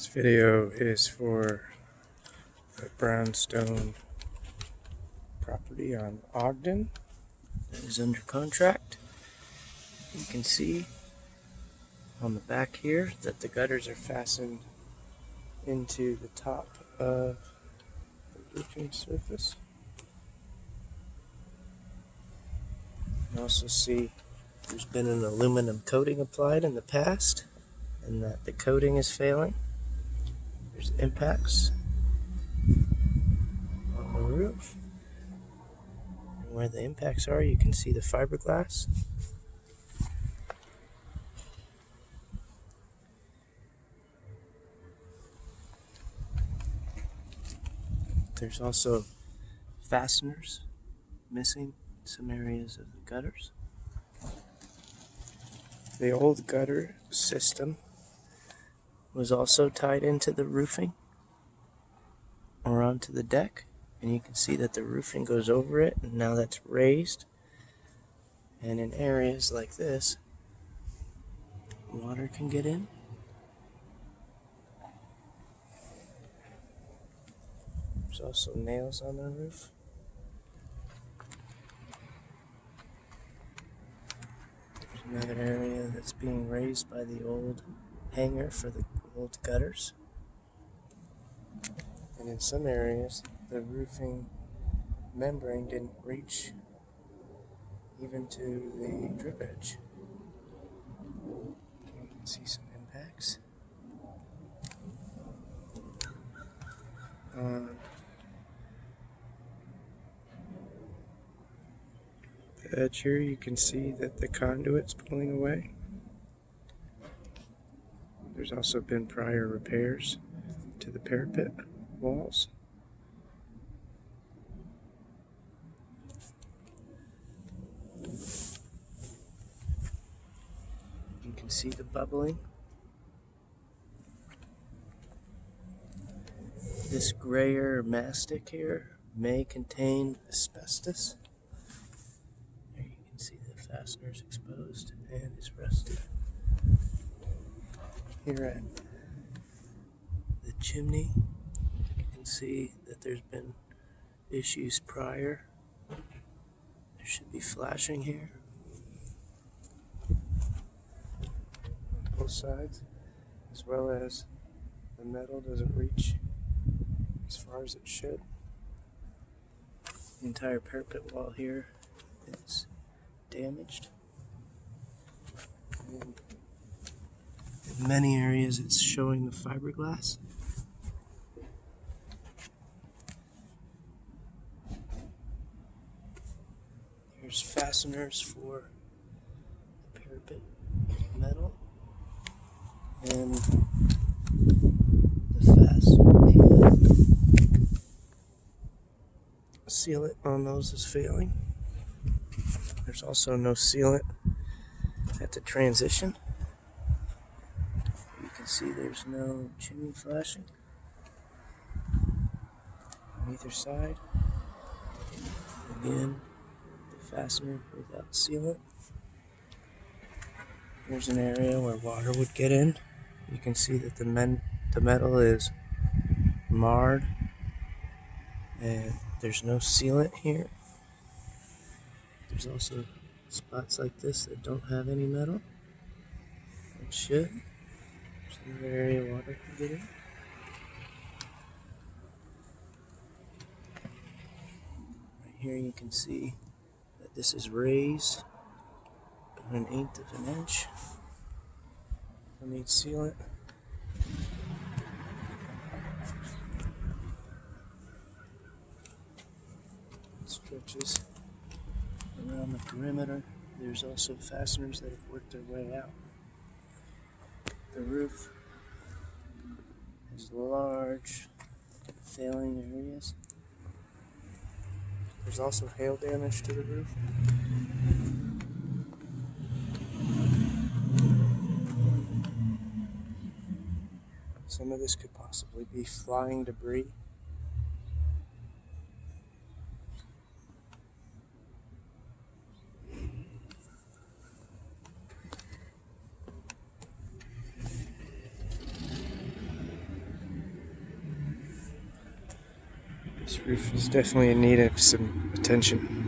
This video is for the brownstone property on Ogden that is under contract. You can see on the back here that the gutters are fastened into the top of the roofing surface. You can also see there's been an aluminum coating applied in the past and that the coating is failing. There's impacts on the roof. And where the impacts are, you can see the fiberglass. There's also fasteners missing in some areas of the gutters. The old gutter system was also tied into the roofing or onto the deck, and you can see that the roofing goes over it, and now that's raised. And in areas like this, water can get in. There's also nails on the roof. There's another area that's being raised by the old hanger for the old gutters. And in some areas, the roofing membrane didn't reach even to the drip edge. You can see some impacts. On the edge here, you can see that the conduit's pulling away. There's also been prior repairs to the parapet walls. You can see the bubbling. This grayer mastic here may contain asbestos. There you can see the fasteners exposed and it's rusted. Here at the chimney, you can see that there's been issues prior. There should be flashing here on both sides, as well as the metal doesn't reach as far as it should. The entire parapet wall here is damaged, and in many areas it's showing the fiberglass. There's fasteners for the parapet metal, and the sealant on those is failing. There's also no sealant at the transition. You can see there's no chimney flashing on either side. Again, the fastener without sealant. Here's an area where water would get in. You can see that the metal is marred, and there's no sealant here. There's also spots like this that don't have any metal. It should. There's another area water can get in. Right here you can see that this is raised about 1/8 of an inch. I need sealant. It stretches around the perimeter. There's also fasteners that have worked their way out. The roof has large failing areas. There's also hail damage to the roof. Some of this could possibly be flying debris. This roof is definitely in need of some attention.